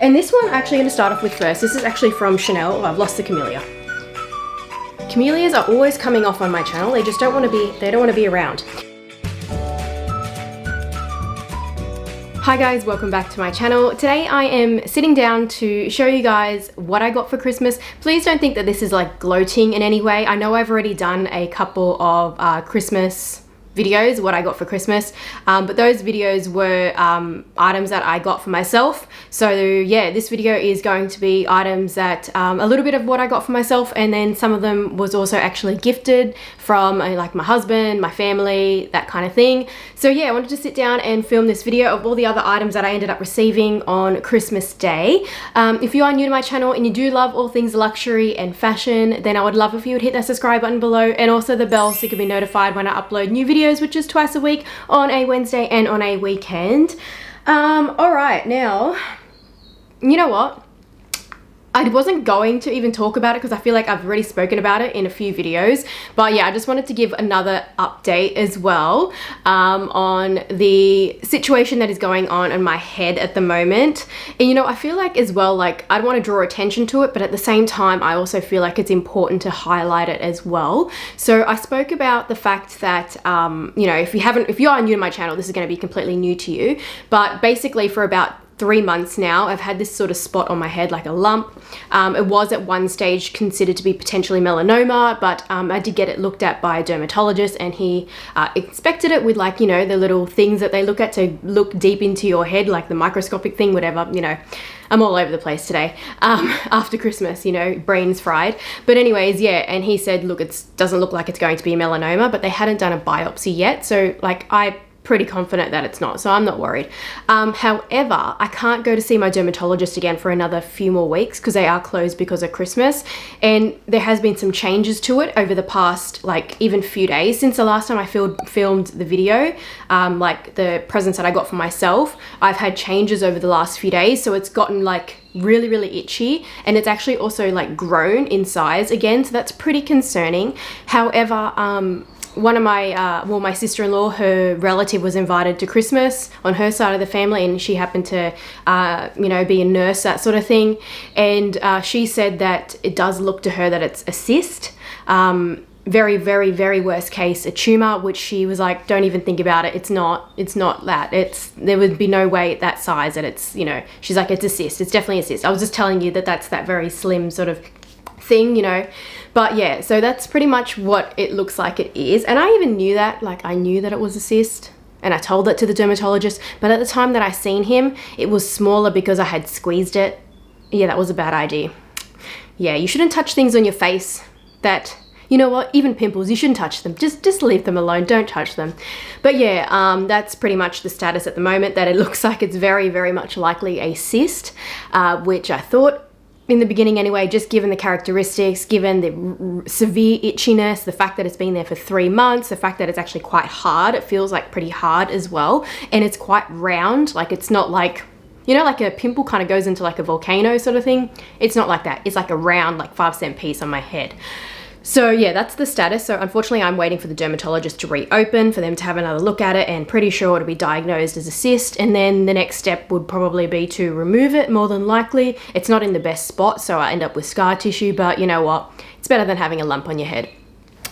And this one I'm actually going to start off with first. This is actually from Chanel. Oh, I've lost the camellia. Camellias are always coming off on my channel. They just don't want to be around. Hi guys, welcome back to my channel. Today I am sitting down to show you guys what I got for Christmas. Please don't think that this is like gloating in any way. I know I've already done a couple of Christmas videos, what I got for Christmas, but those videos were items that I got for myself. So yeah, this video is going to be items that a little bit of what I got for myself, and then some of them was also actually gifted from like my husband, my family, that kind of thing. So yeah, I wanted to sit down and film this video of all the other items that I ended up receiving on Christmas Day. If you are new to my channel and you do love all things luxury and fashion, then I would love if you would hit that subscribe button below and also the bell so you can be notified when I upload new videos, which is twice a week on a Wednesday and on a weekend. All right, now, you know what? I wasn't going to even talk about it because I feel like I've already spoken about it in a few videos, but yeah, I just wanted to give another update as well on the situation that is going on in my head at the moment. And you know, I feel like as well, like I'd want to draw attention to it, but at the same time I also feel like it's important to highlight it as well. So I spoke about the fact that you know, if you are new to my channel, this is going to be completely new to you, but basically for about 3 months now, I've had this sort of spot on my head, like a lump. It was at one stage considered to be potentially melanoma, but I did get it looked at by a dermatologist, and he inspected it with, like, you know, the little things that they look at to look deep into your head, like the microscopic thing, whatever, you know. I'm all over the place today after Christmas, you know, brain's fried. But anyways, yeah, and he said, look, it doesn't look like it's going to be melanoma, but they hadn't done a biopsy yet. So like, I'm pretty confident that it's not, so I'm not worried. However, I can't go to see my dermatologist again for another few more weeks because they are closed because of Christmas, and there has been some changes to it over the past, like, even few days since the last time I filmed the video. Like the presents that I got for myself, I've had changes over the last few days, so it's gotten like really itchy, and it's actually also like grown in size again, so that's pretty concerning. However, one of my, well, my sister-in-law, her relative was invited to Christmas on her side of the family, and she happened to, you know, be a nurse, that sort of thing. And she said that it does look to her that it's a cyst. Very worst case, a tumor, which she was like, don't even think about it. It's not that. There would be no way that size that it's, you know, she's like, it's a cyst. It's definitely a cyst. I was just telling you that that's that very slim sort of thing, you know. But yeah, so that's pretty much what it looks like it is. And I even knew that, like, I knew that it was a cyst, and I told that to the dermatologist, but at the time that I seen him, it was smaller because I had squeezed it. Yeah, that was a bad idea. Yeah, you shouldn't touch things on your face that, you know what, even pimples, you shouldn't touch them. Just leave them alone, don't touch them. But yeah, that's pretty much the status at the moment, that it looks like it's very much likely a cyst, which I thought in the beginning anyway, just given the characteristics, given the severe itchiness, the fact that it's been there for 3 months, the fact that it's actually quite hard, it feels like pretty hard as well, and it's quite round, like it's not like, you know, like a pimple kind of goes into like a volcano sort of thing. It's not like that. It's like a round, like 5-cent piece on my head. So yeah, that's the status. So unfortunately, I'm waiting for the dermatologist to reopen, for them to have another look at it, and pretty sure it'll be diagnosed as a cyst. And then the next step would probably be to remove it, more than likely. It's not in the best spot, so I end up with scar tissue, but you know what? It's better than having a lump on your head.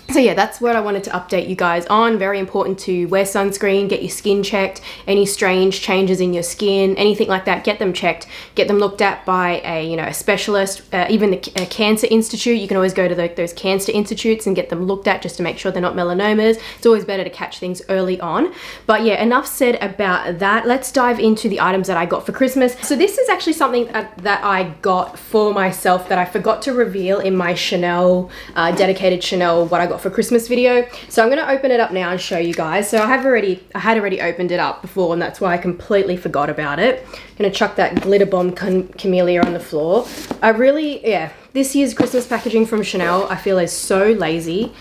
So yeah, that's what I wanted to update you guys on. Very important to wear sunscreen, get your skin checked, any strange changes in your skin, anything like that, get them checked, get them looked at by a, you know, a specialist, even the Cancer Institute. You can always go to those cancer institutes and get them looked at just to make sure they're not melanomas. It's always better to catch things early on. But yeah, enough said about that. Let's dive into the items that I got for Christmas. So this is actually something that I got for myself that I forgot to reveal in my Chanel, dedicated Chanel, what I got for Christmas video. So I'm going to open it up now and show you guys. So I had already opened it up before, and that's why I completely forgot about it. I'm going to chuck that glitter bomb camellia on the floor. Yeah, this year's Christmas packaging from Chanel, I feel, is so lazy.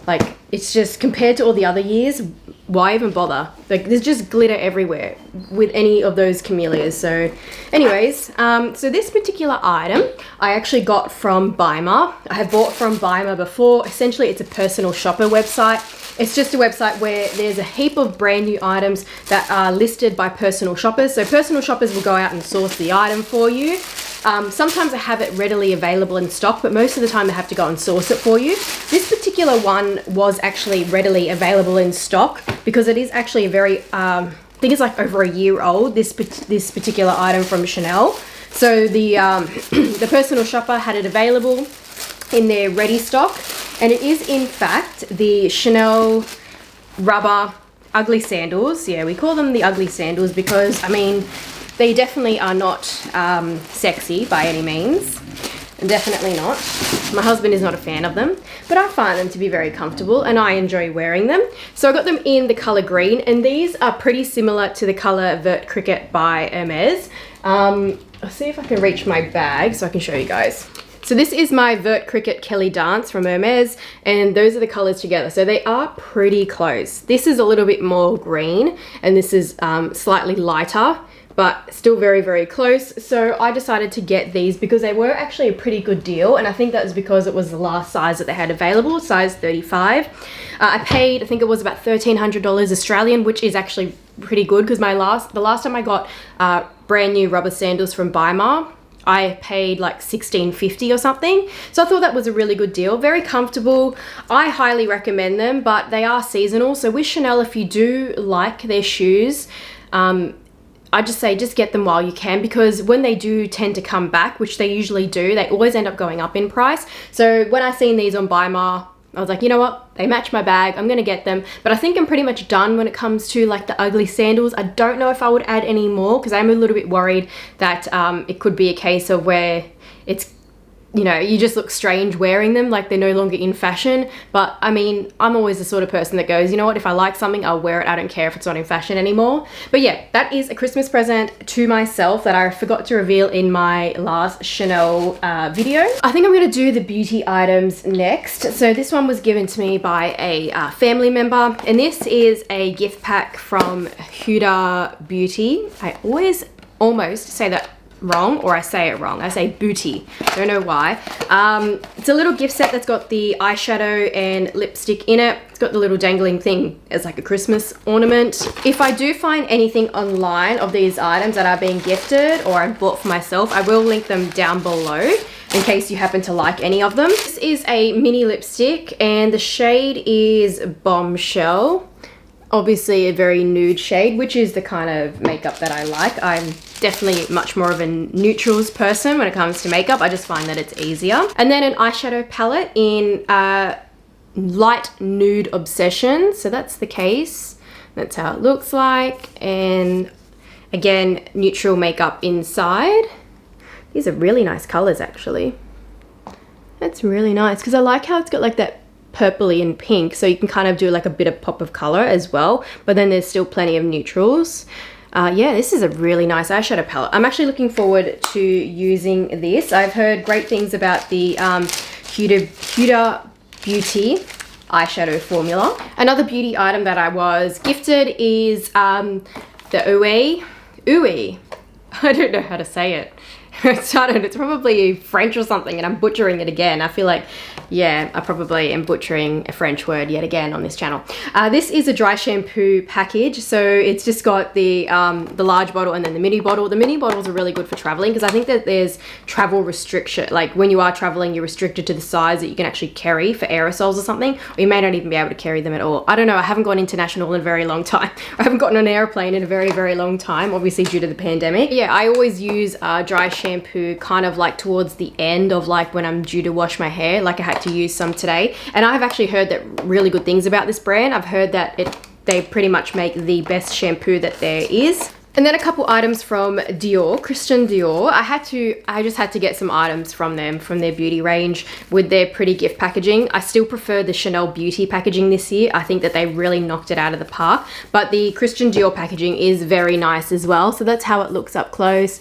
Like, it's just, compared to all the other years, why even bother? Like, there's just glitter everywhere with any of those camellias. So anyways, so this particular item I actually got from Buymer. I have bought from Buymer before. Essentially, it's a personal shopper website. It's just a website where there's a heap of brand new items that are listed by personal shoppers. So personal shoppers will go out and source the item for you. Sometimes I have it readily available in stock, but most of the time I have to go and source it for you. This particular one was actually readily available in stock because it is actually a very, I think it's like over a year old, this particular item from Chanel. So the, the personal shopper had it available in their ready stock, and it is in fact the Chanel rubber ugly sandals. Yeah, we call them the ugly sandals because, I mean, they definitely are not sexy by any means. Definitely not. My husband is not a fan of them, but I find them to be very comfortable and I enjoy wearing them. So I got them in the color green, and these are pretty similar to the color Vert Cricket by Hermes. I'll see if I can reach my bag so I can show you guys. So this is my Vert Cricket Kelly Dance from Hermes, and those are the colors together. So they are pretty close. This is a little bit more green and this is slightly lighter, but still very, very close. So I decided to get these because they were actually a pretty good deal, and I think that was because it was the last size that they had available, size 35. I paid, I think it was about $1,300 Australian, which is actually pretty good because the last time I got brand new rubber sandals from Buymer, I paid like $16.50 or something. So I thought that was a really good deal. Very comfortable. I highly recommend them, but they are seasonal. So with Chanel, if you do like their shoes, I just say just get them while you can, because when they do tend to come back, which they usually do, they always end up going up in price. So when I seen these on Buymer, I was like, you know what? They match my bag. I'm gonna get them. But I think I'm pretty much done when it comes to like the ugly sandals. I don't know if I would add any more because I'm a little bit worried that it could be a case of where it's, you know, you just look strange wearing them, like they're no longer in fashion. But I mean, I'm always the sort of person that goes, you know what, if I like something, I'll wear it. I don't care if it's not in fashion anymore. But yeah, that is a Christmas present to myself that I forgot to reveal in my last Chanel video. I think I'm gonna do the beauty items next. So this one was given to me by a family member, and this is a gift pack from Huda Beauty. I always almost say that wrong, or I say it wrong. I say booty. Don't know why. It's a little gift set that's got the eyeshadow and lipstick in it. It's got the little dangling thing as like a Christmas ornament. If I do find anything online of these items that are being gifted or I bought for myself, I will link them down below in case you happen to like any of them. This is a mini lipstick and the shade is Bombshell. Obviously a very nude shade, which is the kind of makeup that I like. I'm definitely much more of a neutrals person when it comes to makeup. I just find that it's easier. And then an eyeshadow palette in Light Nude Obsession. So that's the case. That's how it looks like. And again, neutral makeup inside. These are really nice colors actually. That's really nice because I like how it's got like that purpley and pink, so you can kind of do like a bit of pop of color as well, but then there's still plenty of neutrals. Yeah, this is a really nice eyeshadow palette. I'm actually looking forward to using this. I've heard great things about the Huda Beauty eyeshadow formula. Another beauty item that I was gifted is the Ouai. I don't know how to say it. It's probably French or something and I'm butchering it again. I feel like, yeah, I probably am butchering a French word yet again on this channel. This is a dry shampoo package. So it's just got the large bottle and then the mini bottle. The mini bottles are really good for traveling because I think that there's travel restriction. Like when you are traveling, you're restricted to the size that you can actually carry for aerosols or something, or you may not even be able to carry them at all. I don't know. I haven't gone international in a very long time. I haven't gotten on an airplane in a very, very long time, obviously due to the pandemic. Yeah, I always use dry shampoo kind of like towards the end of like when I'm due to wash my hair. Like I had to use some today, and I've actually heard that really good things about this brand. I've heard that they pretty much make the best shampoo that there is. And then a couple items from Dior, Christian Dior. I just had to get some items from them, from their beauty range with their pretty gift packaging. I still prefer the Chanel Beauty packaging this year. I think that they really knocked it out of the park, but the Christian Dior packaging is very nice as well. So that's how it looks up close.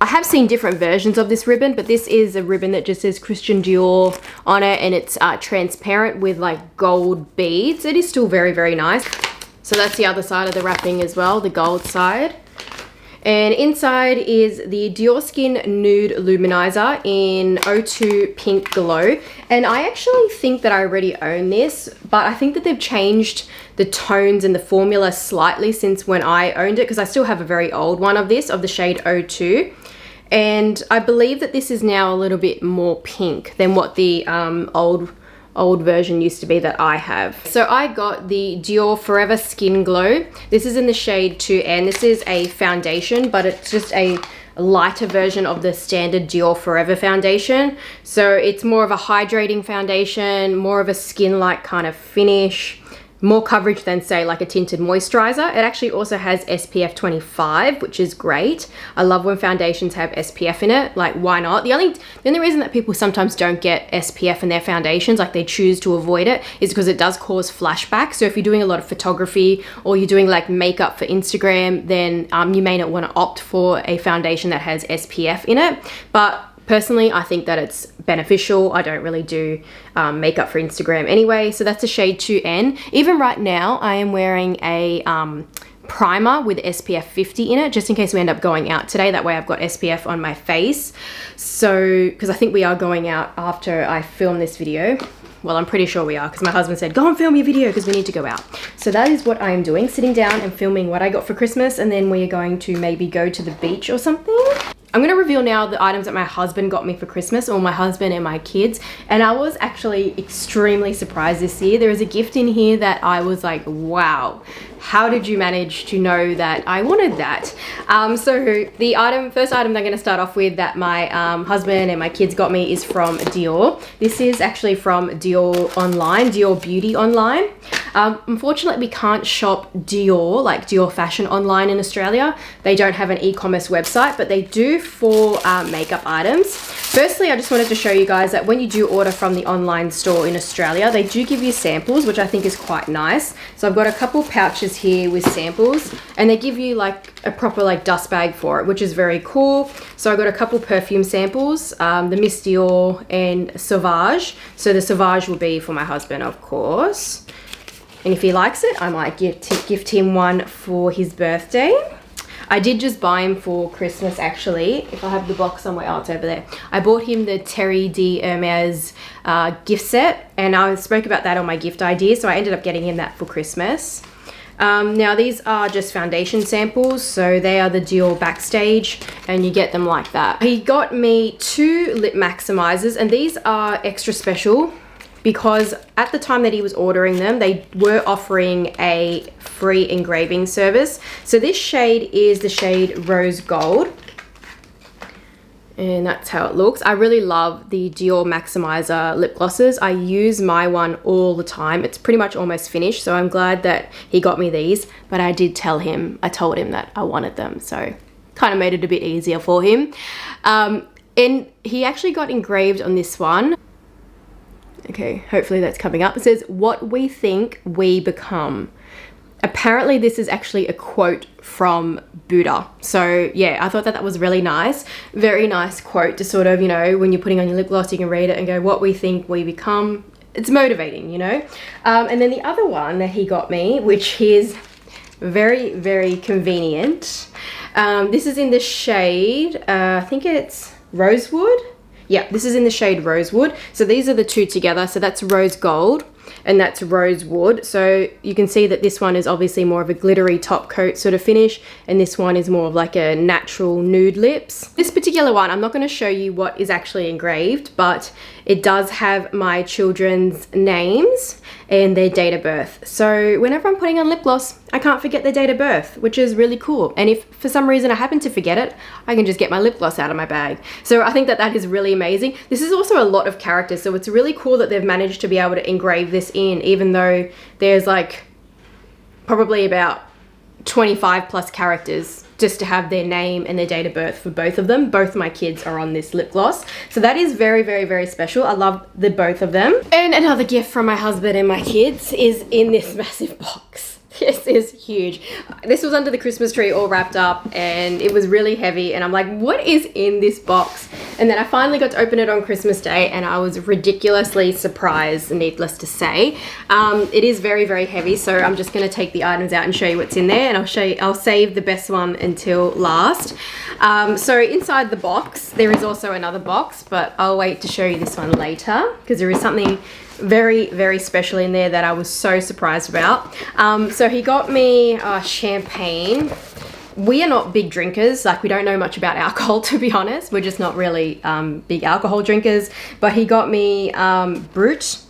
I have seen different versions of this ribbon, but this is a ribbon that just says Christian Dior on it, and it's transparent with like gold beads. It is still very, very nice. So that's the other side of the wrapping as well, the gold side. And inside is the Dior Skin Nude Luminizer in 02 Pink Glow. And I actually think that I already own this, but I think that they've changed the tones and the formula slightly since when I owned it, because I still have a very old one of this, of the shade 02. And I believe that this is now a little bit more pink than what the old version used to be that I have. So I got the Dior Forever Skin Glow. This is in the shade 2N. This is a foundation, but it's just a lighter version of the standard Dior Forever foundation. So it's more of a hydrating foundation, more of a skin-like kind of finish, more coverage than say like a tinted moisturizer. It actually also has SPF 25, which is great. I love when foundations have SPF in it. Like, why not? The only reason that people sometimes don't get SPF in their foundations, like they choose to avoid it, is because it does cause flashbacks. So if you're doing a lot of photography or you're doing like makeup for Instagram, then you may not want to opt for a foundation that has SPF in it. But personally, I think that it's beneficial. I don't really do makeup for Instagram anyway. So that's a shade 2N. Even right now, I am wearing a primer with SPF 50 in it, just in case we end up going out today. That way I've got SPF on my face. So, because I think we are going out after I film this video. Well, I'm pretty sure we are, because my husband said, go and film your video because we need to go out. So that is what I am doing, sitting down and filming what I got for Christmas, and then we are going to maybe go to the beach or something. I'm going to reveal now the items that my husband got me for Christmas, or my husband and my kids, and I was actually extremely surprised this year. There is a gift in here that I was like, wow, how did you manage to know that I wanted that? So the first item that I'm going to start off with that my husband and my kids got me is from Dior. This is actually from Dior online, Dior Beauty online. Unfortunately, we can't shop Dior, like Dior Fashion online in Australia. They don't have an e-commerce website, but they do for makeup items. Firstly, I just wanted to show you guys that when you do order from the online store in Australia, they do give you samples, which I think is quite nice. So I've got a couple pouches here with samples, and they give you like a proper like dust bag for it, which is very cool. So I got a couple perfume samples, the Miss Dior and Sauvage. So the Sauvage will be for my husband, of course. And if he likes it, I might gift him one for his birthday. I did just buy him for Christmas, actually. If I have the box somewhere else over there. I bought him the Terry D. Hermes gift set, and I spoke about that on my gift idea, so I ended up getting him that for Christmas. Now these are just foundation samples, so they are the Dior Backstage, and you get them like that. He got me 2 lip maximizers, and these are extra special because at the time that he was ordering them, they were offering a free engraving service. So this shade is the shade Rose Gold, and that's how it looks. I really love the Dior Maximizer lip glosses. I use my one all the time. It's pretty much almost finished, so I'm glad that he got me these, but I told him that I wanted them, so kind of made it a bit easier for him. And he actually got engraved on this one. Okay, hopefully that's coming up. It says, "What we think, we become." Apparently this is actually a quote from Buddha. So yeah, I thought that was really nice. Very nice quote to sort of, you know, when you're putting on your lip gloss, you can read it and go, what we think, we become. It's motivating, you know. And then the other one that he got me, which is very, very convenient. This is in the shade, I think it's Rosewood. Yeah, this is in the shade Rosewood. So these are the 2 together. So that's Rose Gold and that's Rosewood. So you can see that this one is obviously more of a glittery top coat sort of finish, and this one is more of like a natural nude lips. This particular one, I'm not going to show you what is actually engraved, but it does have my children's names and their date of birth. So whenever I'm putting on lip gloss, I can't forget their date of birth, which is really cool. And if for some reason I happen to forget it, I can just get my lip gloss out of my bag. So I think that that is really amazing. This is also a lot of characters, so it's really cool that they've managed to be able to engrave this in, even though there's like probably about 25 plus characters just to have their name and their date of birth for both of them. Both my kids are on this lip gloss. So that is very, very, very special. I love the both of them. And another gift from my husband and my kids is in this massive box. This is huge. This was under the Christmas tree all wrapped up and it was really heavy and I'm like, what is in this box? And then I finally got to open it on Christmas Day and I was ridiculously surprised, needless to say. It is very, very heavy, so I'm just gonna take the items out and show you what's in there, and I'll save the best one until last. So inside the box, there is also another box, but I'll wait to show you this one later because there is something very, very special in there that I was so surprised about. So he got me champagne. We are not big drinkers, like we don't know much about alcohol, to be honest. We're just not really big alcohol drinkers, but he got me Brut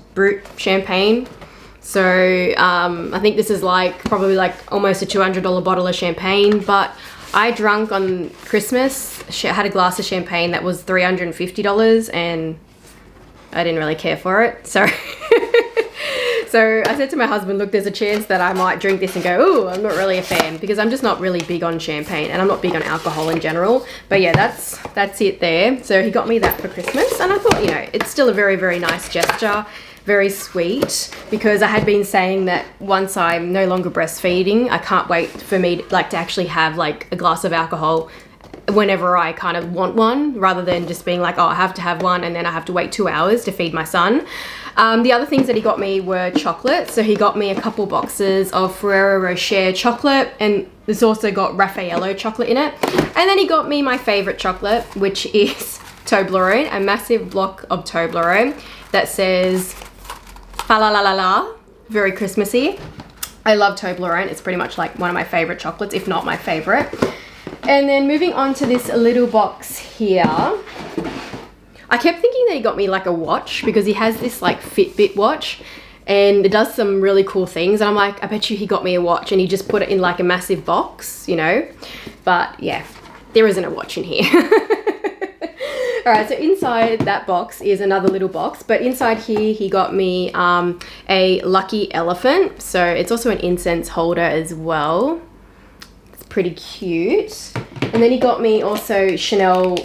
champagne. So I think this is probably almost a $200 bottle of champagne, but I drank on Christmas, I had a glass of champagne that was $350 and I didn't really care for it, so so I said to my husband, look, there's a chance that I might drink this and go, ooh, I'm not really a fan, because I'm just not really big on champagne and I'm not big on alcohol in general. But yeah, that's it there. So he got me that for Christmas and I thought, you know, it's still a very, very nice gesture, very sweet, because I had been saying that once I'm no longer breastfeeding, I can't wait for me to actually have a glass of alcohol whenever I kind of want one, rather than just being like, oh, I have to have one and then I have to wait 2 hours to feed my son. The other things that he got me were chocolate. So he got me a couple boxes of Ferrero Rocher chocolate, and this also got Raffaello chocolate in it. And then he got me my favorite chocolate, which is Toblerone, a massive block of Toblerone that says fa la la la la, very Christmassy. I love Toblerone. It's pretty much one of my favorite chocolates, if not my favorite. And then moving on to this little box here, I kept thinking that he got me a watch, because he has this Fitbit watch and it does some really cool things. And I'm like, I bet you he got me a watch and he just put it in a massive box, you know? But yeah, there isn't a watch in here. All right, so inside that box is another little box, but inside here he got me a lucky elephant. So it's also an incense holder as well. Pretty cute. And then he got me also a Chanel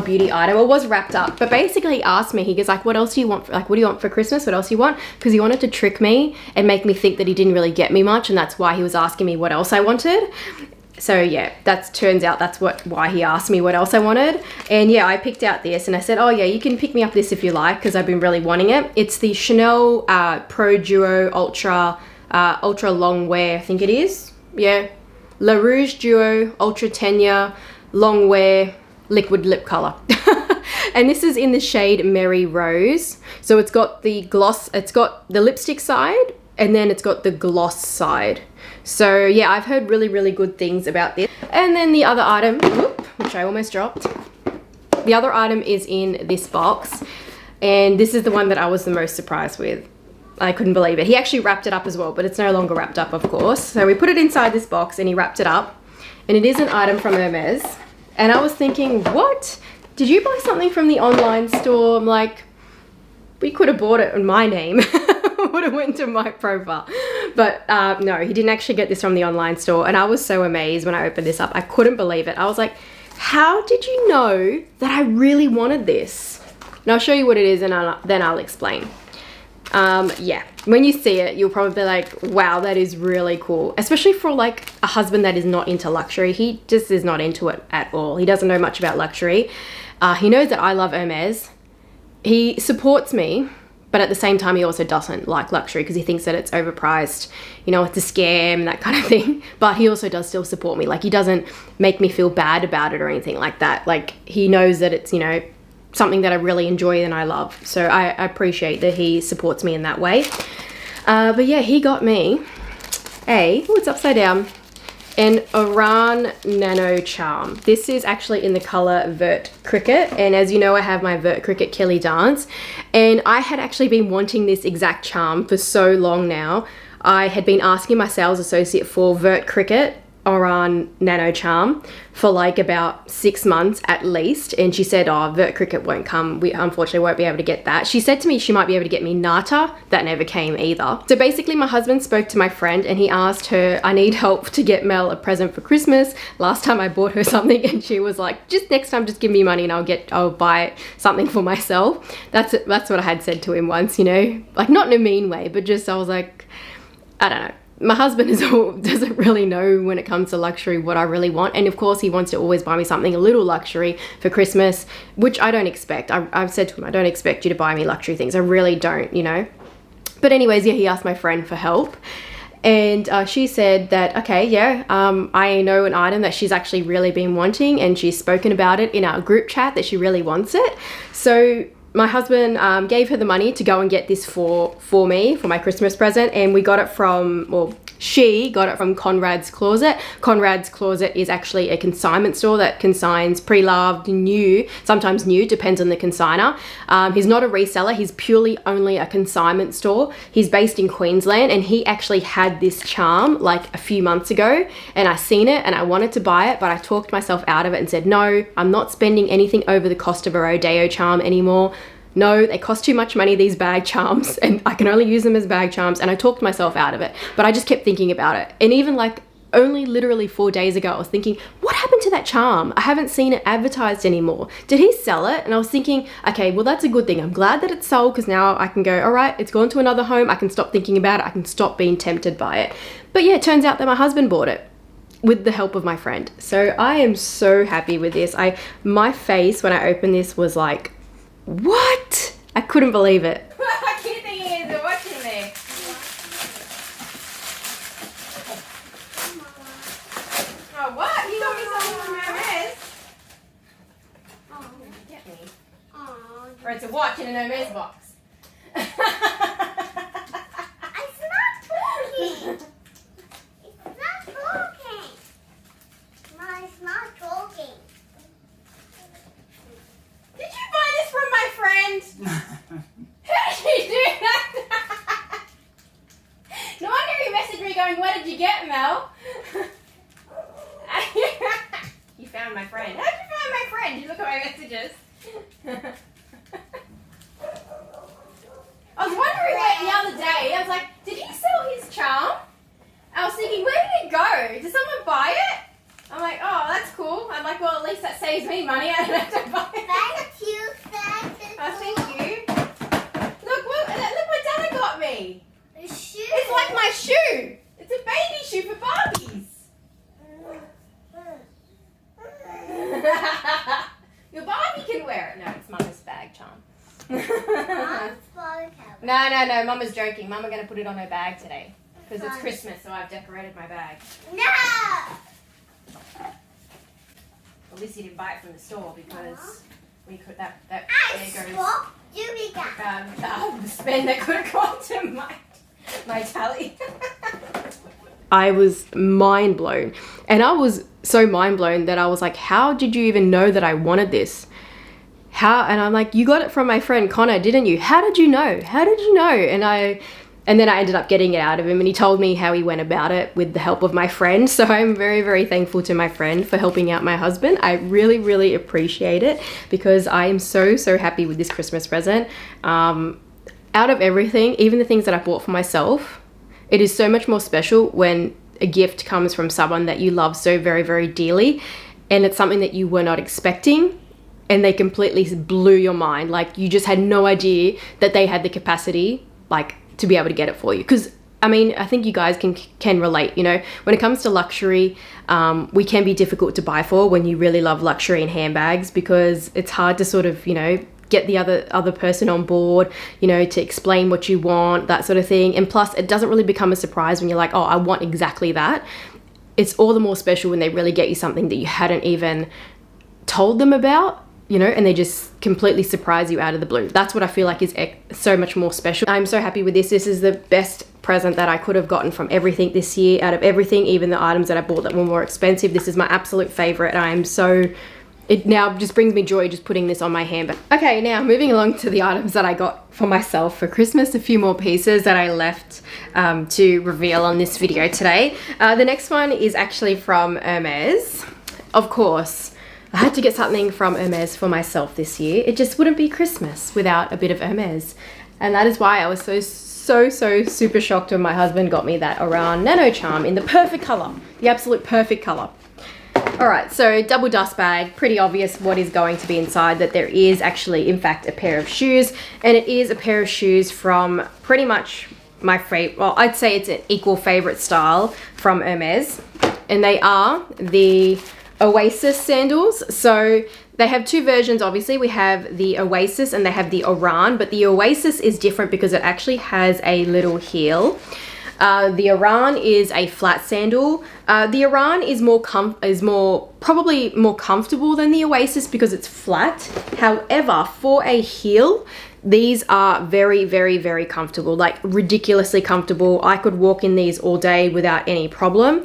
beauty item. It was wrapped up, but basically he asked me, he goes what else do you want, what do you want for Christmas, what else do you want? Because he wanted to trick me and make me think that he didn't really get me much, and that's why he was asking me what else I wanted. So yeah, turns out that's why he asked me what else I wanted. And yeah, I picked out this and I said, oh yeah, you can pick me up this if you like, because I've been really wanting it. It's the Chanel Pro Duo Ultra Long Wear, I think it is. Yeah. La Rouge Duo Ultra Tenya Long Wear Liquid Lip Color. And this is in the shade Merry Rose. So it's got the gloss, it's got the lipstick side, and then it's got the gloss side. So yeah, I've heard really, really good things about this. And then the other item, which I almost dropped. The other item is in this box. And this is the one that I was the most surprised with. I couldn't believe it. He actually wrapped it up as well, but it's no longer wrapped up, of course. So we put it inside this box and he wrapped it up. And it is an item from Hermes. And I was thinking, what? Did you buy something from the online store? I'm like, we could have bought it in my name. Would have went to my profile. But no, he didn't actually get this from the online store. And I was so amazed when I opened this up. I couldn't believe it. I was like, how did you know that I really wanted this? And I'll show you what it is and then I'll explain. Yeah, when you see it, you'll probably be like, wow, that is really cool. Especially for a husband that is not into luxury. He just is not into it at all. He doesn't know much about luxury. He knows that I love Hermes. He supports me, but at the same time, he also doesn't like luxury because he thinks that it's overpriced. You know, it's a scam, that kind of thing. But he also does still support me. He doesn't make me feel bad about it or anything like that. He knows that it's, you know, something that I really enjoy and I love. So I appreciate that he supports me in that way. But yeah, he got me it's upside down, an Oran Nano Charm. This is actually in the color Vert Cricket. And as you know, I have my Vert Cricket Kelly Dance. And I had actually been wanting this exact charm for so long now. I had been asking my sales associate for Vert Cricket Oran Nano Charm for about 6 months at least, and she said, oh, Vert Cricket won't come, we unfortunately won't be able to get that. She said to me she might be able to get me Nata. That never came either. So basically my husband spoke to my friend and he asked her, I need help to get Mel a present for Christmas. Last time I bought her something and she was like, just next time just give me money and I'll buy something for myself. That's what I had said to him once, you know, not in a mean way, but just I was like, I don't know. my husband doesn't really know when it comes to luxury what I really want, and of course he wants to always buy me something a little luxury for Christmas, which I don't expect. I've said to him, I don't expect you to buy me luxury things. I really don't, you know. But anyways, yeah, he asked my friend for help, and she said that, okay, yeah, I know an item that she's actually really been wanting, and she's spoken about it in our group chat that she really wants it. So my husband gave her the money to go and get this for me, for my Christmas present, and we got it from, well, she got it from Conrad's Closet. Conrad's Closet is actually a consignment store that consigns pre-loved, new, sometimes new, depends on the consigner. He's not a reseller, he's purely only a consignment store. He's based in Queensland, and he actually had this charm like a few months ago, and I seen it and I wanted to buy it, but I talked myself out of it and said, no, I'm not spending anything over the cost of a Rodeo charm anymore. No, they cost too much money, these bag charms, and I can only use them as bag charms, and I talked myself out of it. But I just kept thinking about it. And even like only literally 4 days ago, I was thinking, what happened to that charm? I haven't seen it advertised anymore. Did he sell it? And I was thinking, okay, well, that's a good thing. I'm glad that it's sold, because now I can go, all right, it's gone to another home. I can stop thinking about it. I can stop being tempted by it. But yeah, it turns out that my husband bought it with the help of my friend. So I am so happy with this. My face when I opened this was like, what? I couldn't believe it. What cute thing is it watching me? Oh, what? You got me something from Hermes? Oh, Get me. oh. Or it's a watch in an Hermes box. It's not talking. It's not talking. No, it's not talking. Did you buy this from my friend? How did you do that? No wonder he messaged me going, what did you get, Mel? You found my friend. How did you find my friend? You look at my messages. I was wondering like the other day, I was like, did he sell his charm? I was thinking, where did it go? Did someone buy it? I'm like, oh, that's cool. I'm like, well, at least that saves me money. I don't have to buy it. Thank you, Oh, thank you. Look what Dad got me. A shoe. It's like my shoe. It's a baby shoe for Barbies. Your Barbie can wear it. No, it's Mama's bag charm. No, Mama's joking. Mama's going to put it on her bag today because it's Christmas, so I've decorated my bag. No. At least you didn't buy it from the store because we could. That I there goes stopped doing that. the spend that could have gone to my tally. I was mind blown, and I was so mind blown that I was like, how did you even know that I wanted this? And I'm like, you got it from my friend Connor, didn't you? How did you know? How did you know? And then I ended up getting it out of him, and he told me how he went about it with the help of my friend. So I'm very, very thankful to my friend for helping out my husband. I really, really appreciate it because I am so, so happy with this Christmas present. Out of everything, even the things that I bought for myself, it is so much more special when a gift comes from someone that you love so very, very dearly, and it's something that you were not expecting, and they completely blew your mind. Like, you just had no idea that they had the capacity, like, to be able to get it for you. Because I mean, I think you guys can relate, you know, when it comes to luxury, we can be difficult to buy for when you really love luxury and handbags, because it's hard to sort of, you know, get the other person on board, you know, to explain what you want, that sort of thing. And plus, it doesn't really become a surprise when you're like, oh, I want exactly that. It's all the more special when they really get you something that you hadn't even told them about, you know, and they just completely surprise you out of the blue. That's what I feel like is so much more special. I'm so happy with this. This is the best present that I could have gotten from everything this year. Out of everything, even the items that I bought that were more expensive, this is my absolute favorite. I am so, it now just brings me joy just putting this on my handbag. Okay, now moving along to the items that I got for myself for Christmas, a few more pieces that I left to reveal on this video today. The next one is actually from Hermes. Of course, I had to get something from Hermes for myself this year. It just wouldn't be Christmas without a bit of Hermes. And that is why I was so super shocked when my husband got me that Oran Nano Charm in the perfect color, the absolute perfect color. All right, so double dust bag, pretty obvious what is going to be inside, that there is actually, in fact, a pair of shoes, and it is a pair of shoes from pretty much my favorite, well, I'd say it's an equal favorite style from Hermes, and they are the Oasis sandals. So they have two versions, obviously. We have the Oasis and they have the Oran, but the Oasis is different because it actually has a little heel. The Oran is a flat sandal. The Oran is probably more comfortable than the Oasis because it's flat. However, for a heel, these are very, very, very comfortable, like ridiculously comfortable. I could walk in these all day without any problem.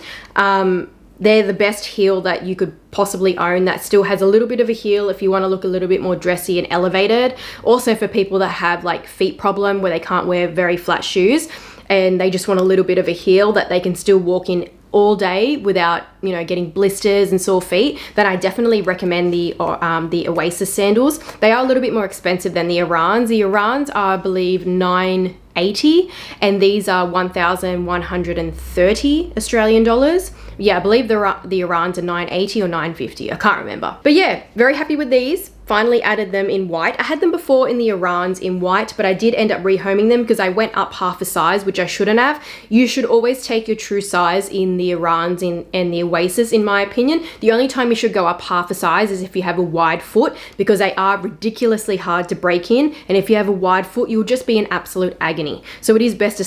They're the best heel that you could possibly own that still has a little bit of a heel if you want to look a little bit more dressy and elevated. Also for people that have like feet problem where they can't wear very flat shoes and they just want a little bit of a heel that they can still walk in all day without, you know, getting blisters and sore feet, then I definitely recommend the Oasis sandals. They are a little bit more expensive than the Orans. The Orans are, I believe, $980 and these are 1,130 Australian dollars. Yeah, I believe the Orans are $980 or $950. I can't remember. But yeah, very happy with these. Finally added them in white. I had them before in the Orans in white, but I did end up rehoming them because I went up half a size, which I shouldn't have. You should always take your true size in the Orans and the Oasis, in my opinion. The only time you should go up half a size is if you have a wide foot because they are ridiculously hard to break in. And if you have a wide foot, you'll just be in absolute agony. So it is best to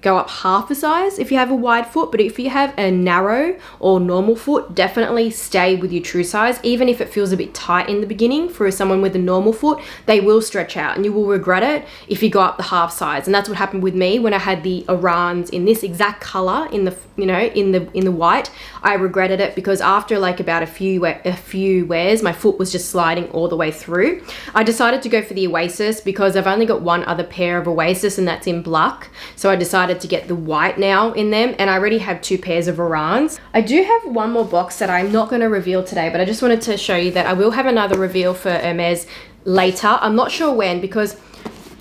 go up half a size if you have a wide foot, but if you have a narrow or normal foot, definitely stay with your true size. Even if it feels a bit tight in the beginning for someone with a normal foot, they will stretch out and you will regret it if you go up the half size. And that's what happened with me when I had the Orans in this exact color in the, you know, in the white. I regretted it because after like about a few wears, my foot was just sliding all the way through. I decided to go for the Oasis because I've only got one other pair of Oasis and that's in black. So I decided to get the white now in them, and I already have 2 pairs of Orans. I do have one more box that I'm not going to reveal today, but I just wanted to show you that I will have another reveal for Hermes later. I'm not sure when because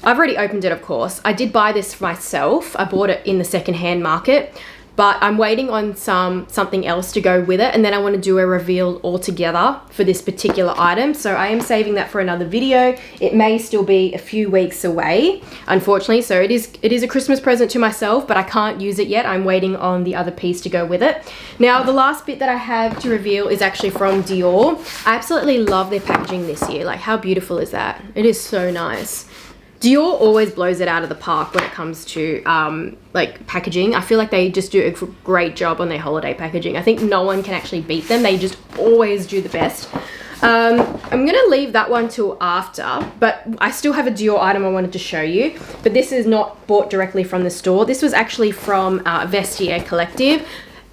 I've already opened it, of course. I did buy this for myself. I bought it in the secondhand market, but I'm waiting on something else to go with it, and then I want to do a reveal altogether for this particular item. So I am saving that for another video. It may still be a few weeks away, unfortunately. So it is a Christmas present to myself, but I can't use it yet. I'm waiting on the other piece to go with it. Now, the last bit that I have to reveal is actually from Dior. I absolutely love their packaging this year. Like, how beautiful is that? It is so nice. Dior always blows it out of the park when it comes to like packaging. I feel like they just do a great job on their holiday packaging. I think no one can actually beat them. They just always do the best. I'm gonna leave that one till after, but I still have a Dior item I wanted to show you, but this is not bought directly from the store. This was actually from Vestiaire Collective.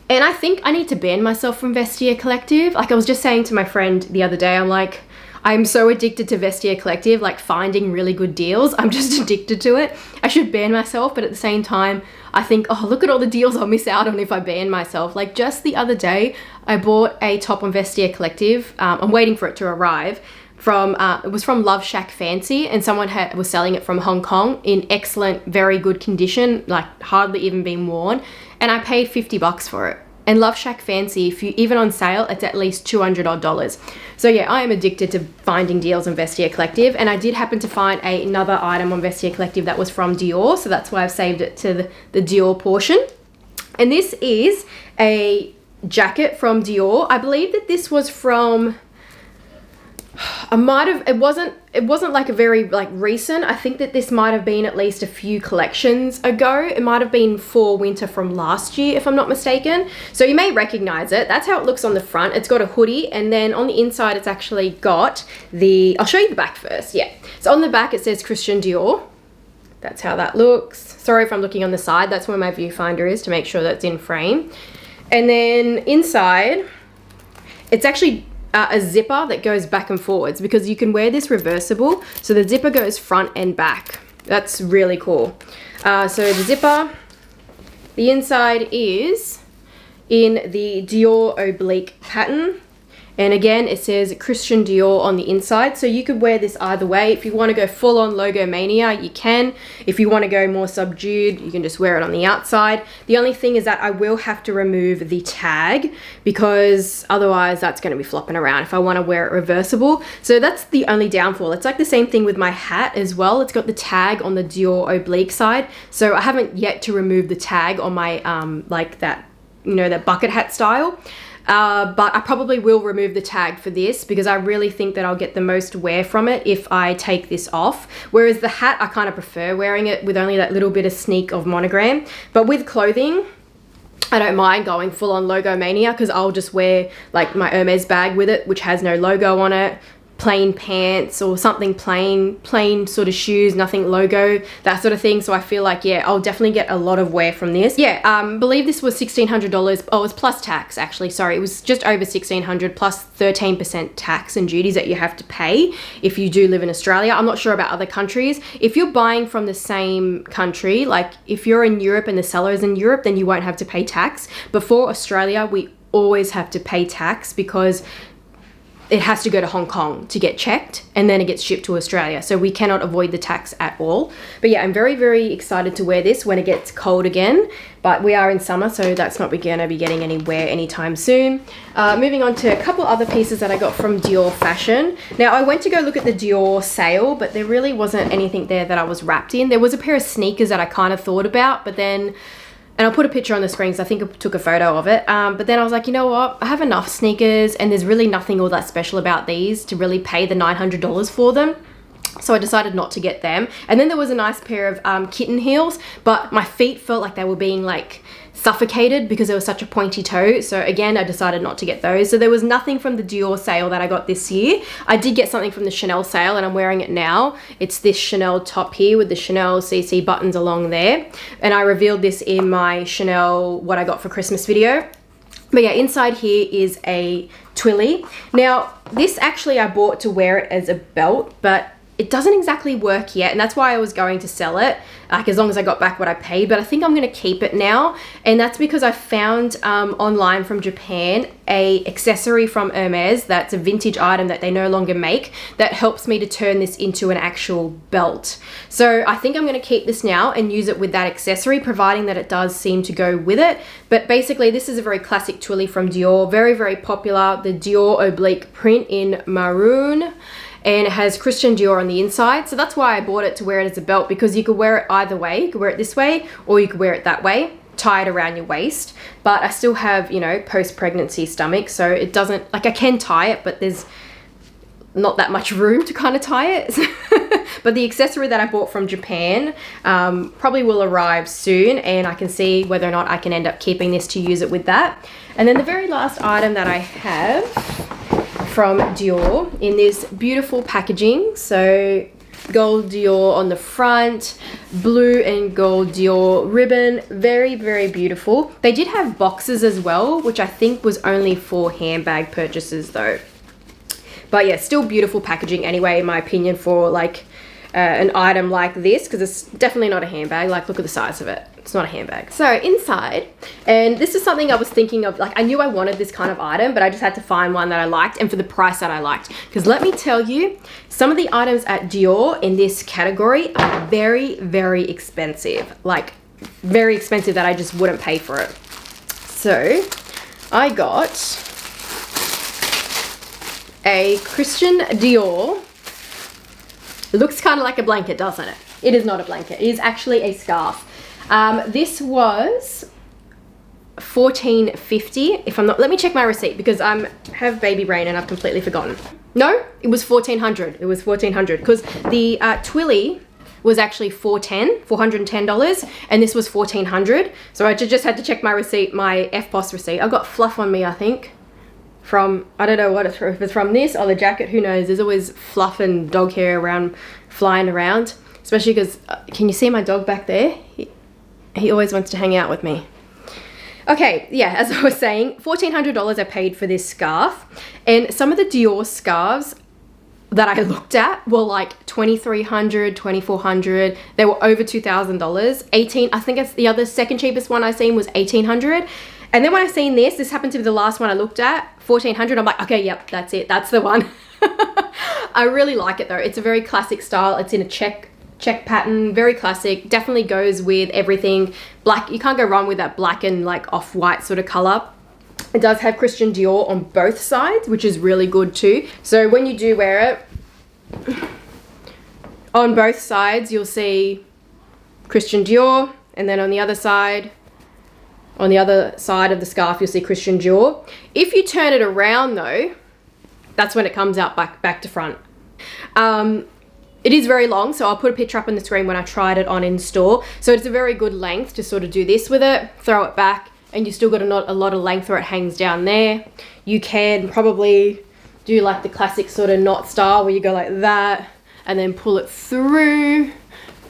And I think I need to ban myself from Vestiaire Collective. Like I was just saying to my friend the other day, I'm like, I'm so addicted to Vestiaire Collective, like finding really good deals. I'm just addicted to it. I should ban myself, but at the same time, I think, oh, look at all the deals I'll miss out on if I ban myself. Like just the other day, I bought a top on Vestiaire Collective. I'm waiting for it to arrive. It was from Love Shack Fancy, and someone was selling it from Hong Kong in excellent, very good condition, like hardly even been worn. And I paid $50 for it. And Love Shack Fancy, if you even on sale, it's at least $200 odd. So yeah, I am addicted to finding deals on Vestiaire Collective, and I did happen to find another item on Vestiaire Collective that was from Dior, so that's why I've saved it to the Dior portion. And this is a jacket from Dior. I believe that this was from, it wasn't like a very like recent. I think that this might have been at least a few collections ago. It might have been fall winter from last year, if I'm not mistaken. So you may recognize it. That's how it looks on the front. It's got a hoodie, and then on the inside it's actually got I'll show you the back first. Yeah, so on the back it says Christian Dior. That's how that looks. Sorry if I'm looking on the side. That's where my viewfinder is to make sure that's in frame. And then inside it's actually a zipper that goes back and forwards, because you can wear this reversible, so the zipper goes front and back. That's really cool. So the zipper, the inside is in the Dior oblique pattern, And again, it says Christian Dior on the inside. So you could wear this either way. If you want to go full on logo mania, you can. If you want to go more subdued, you can just wear it on the outside. The only thing is that I will have to remove the tag because otherwise that's going to be flopping around if I want to wear it reversible. So that's the only downfall. It's like the same thing with my hat as well. It's got the tag on the Dior oblique side. So I haven't yet to remove the tag on my like that, you know, that bucket hat style. But I probably will remove the tag for this because I really think that I'll get the most wear from it if I take this off. Whereas the hat, I kind of prefer wearing it with only that little bit of sneak of monogram. But with clothing, I don't mind going full on logo mania because I'll just wear like my Hermes bag with it, which has no logo on it, plain pants or something plain sort of shoes, nothing logo, that sort of thing. So I feel like, yeah, I'll definitely get a lot of wear from this. Yeah, believe this was $1,600. Oh, it was plus tax actually, sorry. It was just over $1,600 plus 13% tax and duties that you have to pay if you do live in Australia. I'm not sure about other countries. If you're buying from the same country, like if you're in Europe and the seller is in Europe, then you won't have to pay tax. But for Australia, we always have to pay tax because it has to go to Hong Kong to get checked and then it gets shipped to Australia. So we cannot avoid the tax at all. But yeah, I'm very, very excited to wear this when it gets cold again. But we are in summer, so that's not going to be getting any wear anytime soon. Moving on to a couple other pieces that I got from Dior Fashion. Now, I went to go look at the Dior sale, but there really wasn't anything there that I was wrapped in. There was a pair of sneakers that I kind of thought about, but then... And I'll put a picture on the screen because I think I took a photo of it. But then I was like, you know what? I have enough sneakers and there's really nothing all that special about these to really pay the $900 for them. So I decided not to get them. And then there was a nice pair of kitten heels, but my feet felt like they were being like suffocated because they were such a pointy toe. So again, I decided not to get those. So there was nothing from the Dior sale that I got this year. I did get something from the Chanel sale and I'm wearing it now. It's this Chanel top here with the Chanel CC buttons along there. And I revealed this in my Chanel what I got for Christmas video. But yeah, inside here is a twilly. Now, this actually I bought to wear it as a belt, but it doesn't exactly work yet, and that's why I was going to sell it, like as long as I got back what I paid, but I think I'm gonna keep it now, and that's because I found online from Japan a accessory from Hermes that's a vintage item that they no longer make that helps me to turn this into an actual belt. So I think I'm gonna keep this now and use it with that accessory, providing that it does seem to go with it. But basically this is a very classic twilly from Dior, very, very popular, the Dior oblique print in maroon. And it has Christian Dior on the inside. So that's why I bought it to wear it as a belt, because you could wear it either way. You could wear it this way or you could wear it that way, tie it around your waist. But I still have, you know, post-pregnancy stomach. So it doesn't, like I can tie it, but there's not that much room to kind of tie it. But the accessory that I bought from Japan probably will arrive soon, and I can see whether or not I can end up keeping this to use it with that. And then the very last item that I have from Dior in this beautiful packaging. So gold Dior on the front, blue and gold Dior ribbon, very, very beautiful. They did have boxes as well, which I think was only for handbag purchases though. But yeah, still beautiful packaging anyway, in my opinion, for like an item like this, because it's definitely not a handbag. Like, look at the size of it. It's not a handbag. So inside, and this is something I was thinking of, like I knew I wanted this kind of item, but I just had to find one that I liked and for the price that I liked. Because let me tell you, some of the items at Dior in this category are very, very expensive. Like very expensive that I just wouldn't pay for it. So I got a Christian Dior. It looks kind of like a blanket, doesn't it? It is not a blanket. It is actually a scarf. This was $14.50. If I'm not, let me check my receipt because I have baby brain and I've completely forgotten. No, it was $1,400. It was $1,400 because the twilly was actually $410, and this was $1,400. So I just had to check my receipt, my FPOS receipt. I've got fluff on me, I think. From, I don't know what it's from, if it's from this or the jacket, who knows. There's always fluff and dog hair around, flying around, especially because, can you see my dog back there? He always wants to hang out with me. Okay, yeah, as I was saying, $1,400 I paid for this scarf, and some of the Dior scarves that I looked at were like $2,300, $2,400. They were over $2,000. I think it's the other second cheapest one I seen was $1,800. And then when I seen this happened to be the last one I looked at, 1400. I'm like, okay, yep, that's it. That's the one. I really like it though. It's a very classic style. It's in a check pattern, very classic. Definitely goes with everything. Black, you can't go wrong with that black and like off-white sort of color. It does have Christian Dior on both sides, which is really good too. So when you do wear it, on both sides, you'll see Christian Dior, and then on the other side of the scarf, you'll see Christian Dior. If you turn it around though, that's when it comes out back to front. It is very long, so I'll put a picture up on the screen when I tried it on in store. So it's a very good length to sort of do this with it, throw it back, and you still got a lot of length where it hangs down there. You can probably do like the classic sort of knot style where you go like that and then pull it through,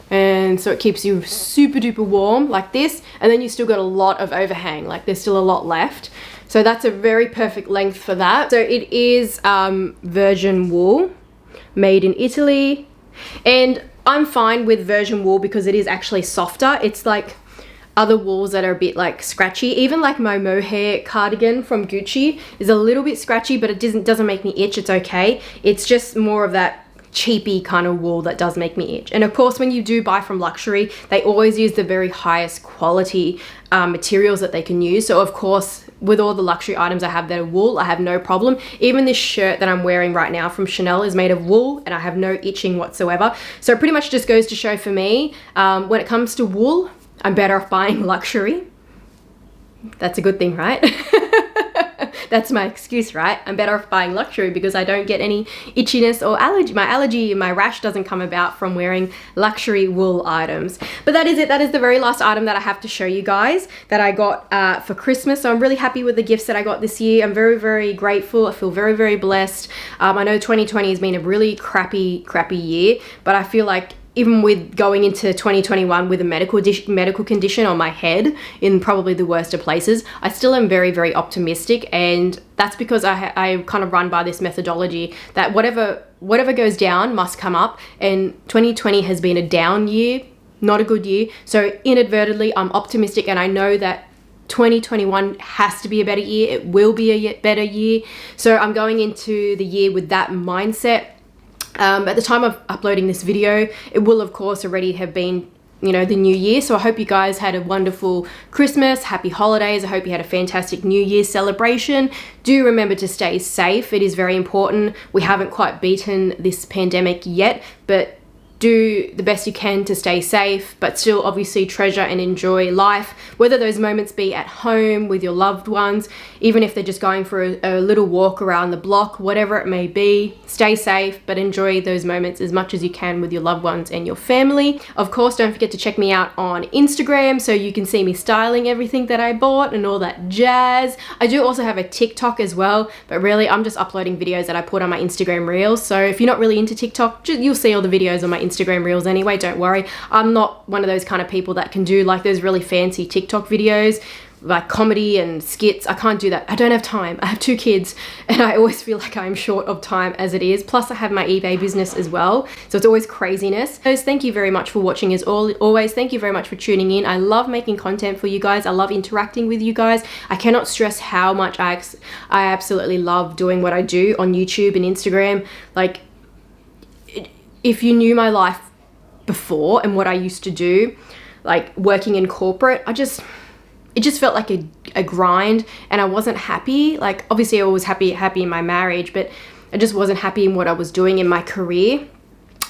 and so it keeps you super duper warm like this, and then you still got a lot of overhang, like there's still a lot left. So that's a very perfect length for that. So it is virgin wool, made in Italy, and I'm fine with virgin wool because it is actually softer. It's like other wools that are a bit like scratchy. Even like my mohair cardigan from Gucci is a little bit scratchy, but it doesn't make me itch. It's okay. It's just more of that cheapy kind of wool that does make me itch. And of course, when you do buy from luxury, they always use the very highest quality materials that they can use. So of course, with all the luxury items I have that are wool, I have no problem. Even this shirt that I'm wearing right now from Chanel is made of wool, and I have no itching whatsoever. So it pretty much just goes to show for me, when it comes to wool, I'm better off buying luxury. That's a good thing, right? That's my excuse, right? I'm better off buying luxury because I don't get any itchiness or allergy. My rash doesn't come about from wearing luxury wool items. But that is it. That is the very last item that I have to show you guys that I got for Christmas. So I'm really happy with the gifts that I got this year. I'm very, very grateful. I feel very, very blessed. I know 2020 has been a really crappy year, but I feel like even with going into 2021 with a medical condition on my head in probably the worst of places, I still am very, very optimistic. And that's because I kind of run by this methodology that whatever goes down must come up. And 2020 has been a down year, not a good year. So inadvertently, I'm optimistic, and I know that 2021 has to be a better year. It will be a better year. So I'm going into the year with that mindset. At the time of uploading this video, it will of course already have been, you know, the new year. So I hope you guys had a wonderful Christmas, happy holidays. I hope you had a fantastic New Year's celebration. Do remember to stay safe. It is very important. We haven't quite beaten this pandemic yet, but do the best you can to stay safe, but still obviously treasure and enjoy life, whether those moments be at home with your loved ones, even if they're just going for a little walk around the block, whatever it may be. Stay safe, but enjoy those moments as much as you can with your loved ones and your family. Of course, don't forget to check me out on Instagram so you can see me styling everything that I bought and all that jazz. I do also have a TikTok as well, but really I'm just uploading videos that I put on my Instagram Reels. So if you're not really into TikTok, you'll see all the videos on my Instagram Reels anyway, don't worry. I'm not one of those kind of people that can do like those really fancy TikTok videos, like comedy and skits. I can't do that. I don't have time. I have 2 kids and I always feel like I'm short of time as it is. Plus I have my eBay business as well. So it's always craziness. So thank you very much for watching as always. Thank you very much for tuning in. I love making content for you guys. I love interacting with you guys. I cannot stress how much I absolutely love doing what I do on YouTube and Instagram. Like, if you knew my life before and what I used to do, like working in corporate, it just felt like a grind, and I wasn't happy. Like obviously I was happy in my marriage, but I just wasn't happy in what I was doing in my career.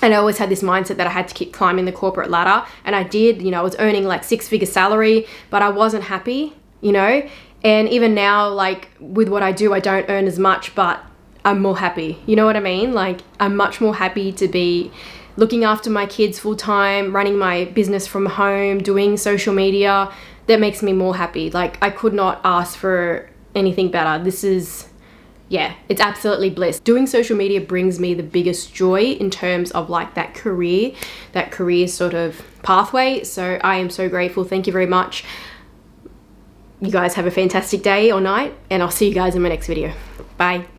And I always had this mindset that I had to keep climbing the corporate ladder, and I did. You know, I was earning like 6-figure salary, but I wasn't happy, you know. And even now, like with what I do, I don't earn as much, but I'm more happy. You know what I mean? Like I'm much more happy to be looking after my kids full time, running my business from home, doing social media. That makes me more happy. Like I could not ask for anything better. This is, yeah, it's absolutely bliss. Doing social media brings me the biggest joy in terms of like that career sort of pathway. So I am so grateful. Thank you very much. You guys have a fantastic day or night, and I'll see you guys in my next video. Bye.